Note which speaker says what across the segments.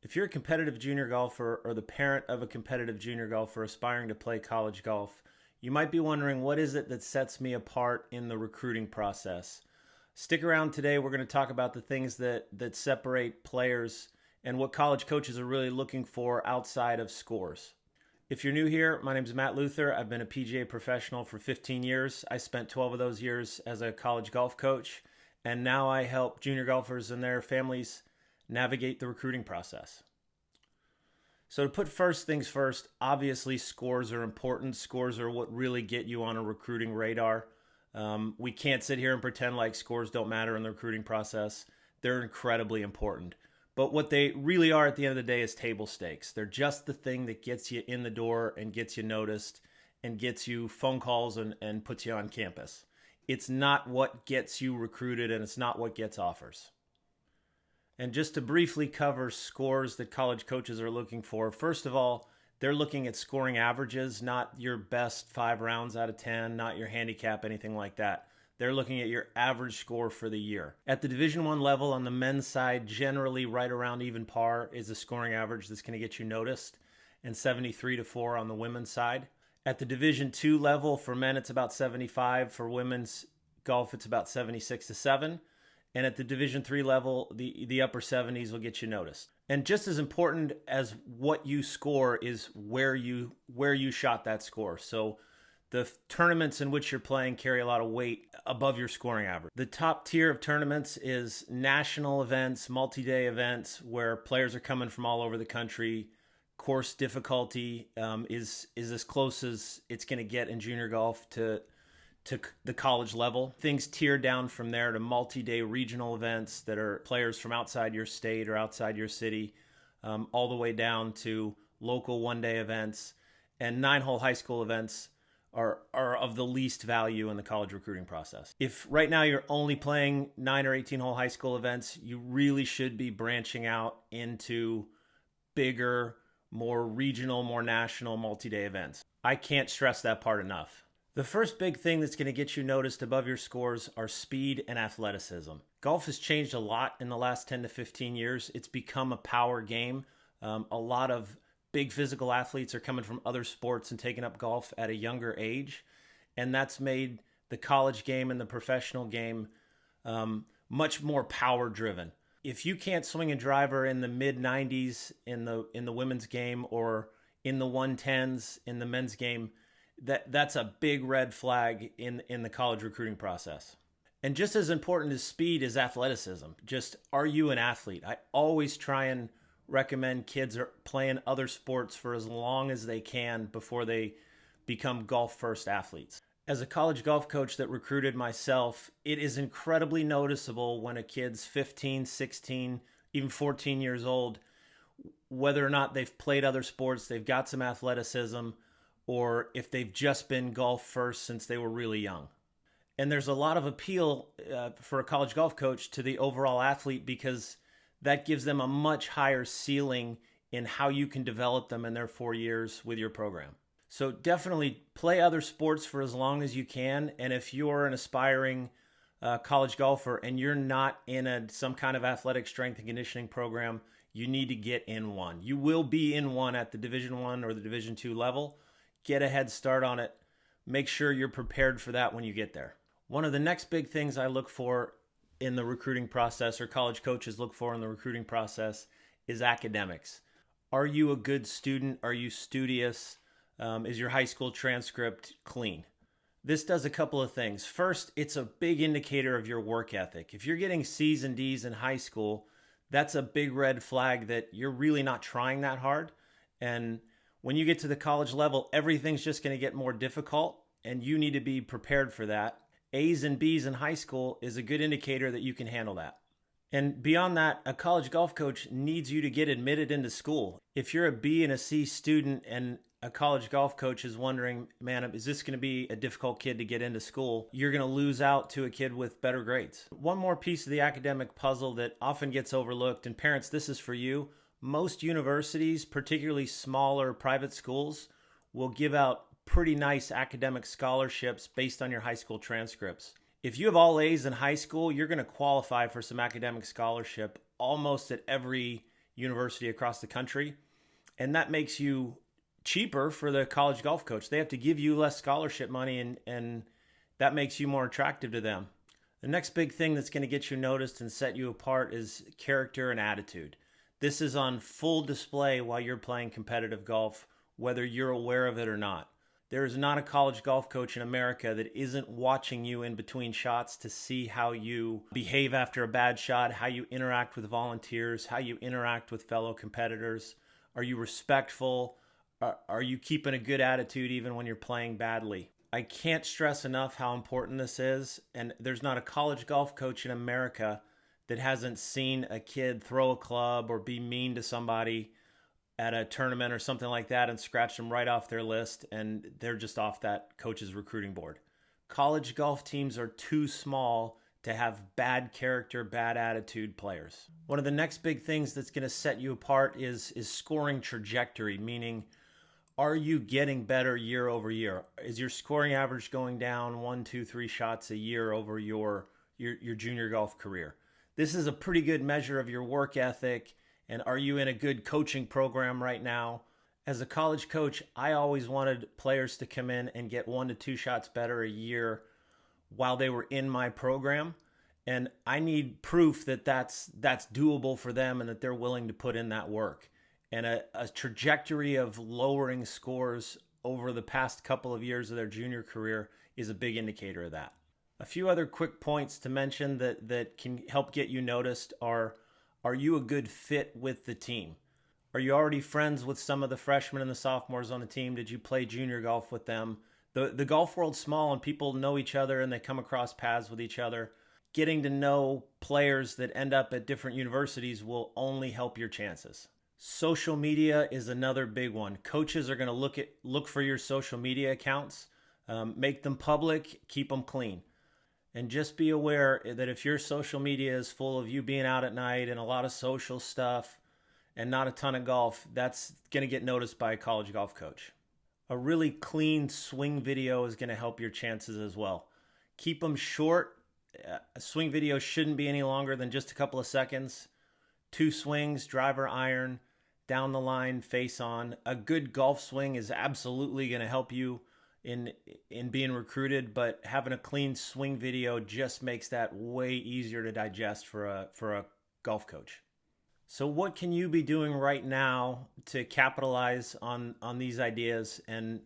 Speaker 1: If you're a competitive junior golfer or the parent of a competitive junior golfer aspiring to play college golf, you might be wondering, what is it that sets me apart in the recruiting process? Stick around today. We're going to talk about the things that separate players and what college coaches are really looking for outside of scores. If you're new here, my name is Matt Luther. I've been a PGA professional for 15 years. I spent 12 of those years as a college golf coach, and now I help junior golfers and their families navigate the recruiting process. So to put first things first, obviously scores are important. Scores are what really get you on a recruiting radar. We can't sit here and pretend like scores don't matter in the recruiting process. They're incredibly important. But what they really are at the end of the day is table stakes. They're just the thing that gets you in the door and gets you noticed and gets you phone calls and puts you on campus. It's not what gets you recruited, and it's not what gets offers. And just to briefly cover scores that college coaches are looking for, first of all, they're looking at scoring averages, not your best 5 rounds out of 10, not your handicap, anything like that. They're looking at your average score for the year. At the Division I level on the men's side, generally right around even par is the scoring average that's going to get you noticed, and 73-4 on the women's side. At the Division II level, for men it's about 75. For women's golf, it's about 76-7. And at the Division III level, the upper 70s will get you noticed. And just as important as what you score is where you shot that score. So the tournaments in which you're playing carry a lot of weight above your scoring average. The top tier of tournaments is national events, multi-day events, where players are coming from all over the country. Course difficulty is as close as it's going to get in junior golf to the college level. Things tier down from there to multi-day regional events that are players from outside your state or outside your city, all the way down to local one-day events. And 9-hole high school events are of the least value in the college recruiting process. If right now you're only playing 9 or 18-hole high school events, you really should be branching out into bigger, more regional, more national multi-day events. I can't stress that part enough. The first big thing that's going to get you noticed above your scores are speed and athleticism. Golf has changed a lot in the last 10 to 15 years. It's become a power game. A lot of big physical athletes are coming from other sports and taking up golf at a younger age. And that's made the college game and the professional game much more power driven. If you can't swing a driver in the mid 90s in the women's game or in the 110s in the men's game, that's a big red flag in the college recruiting process. And just as important as speed is athleticism. Just, are you an athlete? I always try and recommend kids are playing other sports for as long as they can before they become golf first athletes. As a college golf coach that recruited myself, it is incredibly noticeable when a kid's 15, 16, even 14 years old, whether or not they've played other sports, they've got some athleticism, or if they've just been golf first since they were really young. And there's a lot of appeal for a college golf coach to the overall athlete, because that gives them a much higher ceiling in how you can develop them in their 4 years with your program. So definitely play other sports for as long as you can. And if you're an aspiring college golfer and you're not in some kind of athletic strength and conditioning program, you need to get in one. You will be in one at the Division I or the Division II level. Get a head start on it. Make sure you're prepared for that when you get there. One of the next big things I look for in the recruiting process, or college coaches look for in the recruiting process, is academics. Are you a good student? Are you studious? Is your high school transcript clean? This does a couple of things. First, it's a big indicator of your work ethic. If you're getting C's and D's in high school, that's a big red flag that you're really not trying that hard. And when you get to the college level, everything's just going to get more difficult, and you need to be prepared for that. A's and B's in high school is a good indicator that you can handle that. And beyond that, a college golf coach needs you to get admitted into school. If you're a B and a C student and a college golf coach is wondering, man, is this going to be a difficult kid to get into school, you're going to lose out to a kid with better grades. One more piece of the academic puzzle that often gets overlooked, and parents, this is for you. Most universities, particularly smaller private schools, will give out pretty nice academic scholarships based on your high school transcripts. If you have all A's in high school, you're going to qualify for some academic scholarship almost at every university across the country. And that makes you cheaper for the college golf coach. They have to give you less scholarship money, and that makes you more attractive to them. The next big thing that's going to get you noticed and set you apart is character and attitude. This is on full display while you're playing competitive golf, whether you're aware of it or not. There is not a college golf coach in America that isn't watching you in between shots to see how you behave after a bad shot, how you interact with volunteers, how you interact with fellow competitors. Are you respectful? Are you keeping a good attitude even when you're playing badly? I can't stress enough how important this is, and there's not a college golf coach in America that hasn't seen a kid throw a club or be mean to somebody at a tournament or something like that and scratch them right off their list, and they're just off that coach's recruiting board. College golf teams are too small to have bad character, bad attitude players. One of the next big things that's going to set you apart is scoring trajectory, meaning, are you getting better year over year? Is your scoring average going down 1, 2, 3 shots a year over your junior golf career? This is a pretty good measure of your work ethic, and are you in a good coaching program right now? As a college coach, I always wanted players to come in and get 1 to 2 shots better a year while they were in my program, and I need proof that that's doable for them and that they're willing to put in that work. And a trajectory of lowering scores over the past couple of years of their junior career is a big indicator of that. A few other quick points to mention that can help get you noticed are you a good fit with the team? Are you already friends with some of the freshmen and the sophomores on the team? Did you play junior golf with them? The golf world's small and people know each other and they come across paths with each other. Getting to know players that end up at different universities will only help your chances. Social media is another big one. Coaches are going to look for your social media accounts, make them public, keep them clean. And just be aware that if your social media is full of you being out at night and a lot of social stuff and not a ton of golf, that's going to get noticed by a college golf coach. A really clean swing video is going to help your chances as well. Keep them short. A swing video shouldn't be any longer than just a couple of seconds. 2 swings, driver, iron, down the line, face on. A good golf swing is absolutely going to help you in being recruited, but having a clean swing video just makes that way easier to digest for a golf coach. So what can you be doing right now to capitalize on these ideas and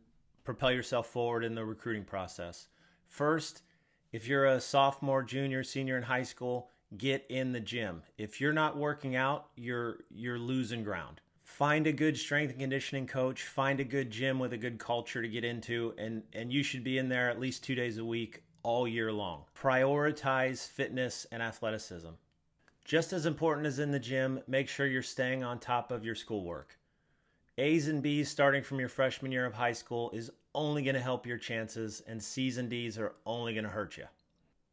Speaker 1: propel yourself forward in the recruiting process? First, if you're a sophomore, junior, senior in high school, get in the gym. If you're not working out, you're losing ground. Find a good strength and conditioning coach. Find a good gym with a good culture to get into, and you should be in there at least 2 days a week all year long. Prioritize fitness and athleticism. Just as important as in the gym, make sure you're staying on top of your schoolwork. A's and B's starting from your freshman year of high school is only going to help your chances, and C's and D's are only going to hurt you.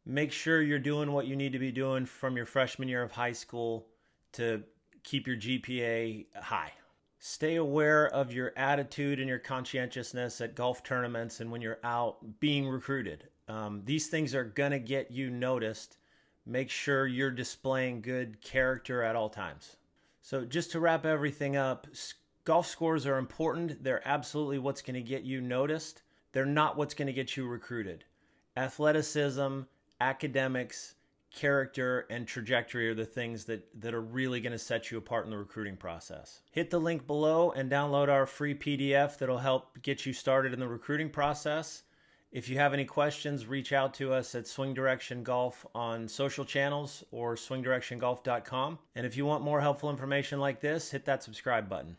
Speaker 1: Make sure you're doing what you need to be doing from your freshman year of high school to keep your GPA high. Stay aware of your attitude and your conscientiousness at golf tournaments and when you're out being recruited. These things are going to get you noticed. Make sure you're displaying good character at all times. So just to wrap everything up, golf scores are important. They're absolutely what's going to get you noticed. They're not what's going to get you recruited. Athleticism, academics, character, and trajectory are the things that are really going to set you apart in the recruiting process. Hit the link below and download our free PDF that'll help get you started in the recruiting process. If you have any questions, reach out to us at Swing Direction Golf on social channels or swingdirectiongolf.com. And if you want more helpful information like this, hit that subscribe button.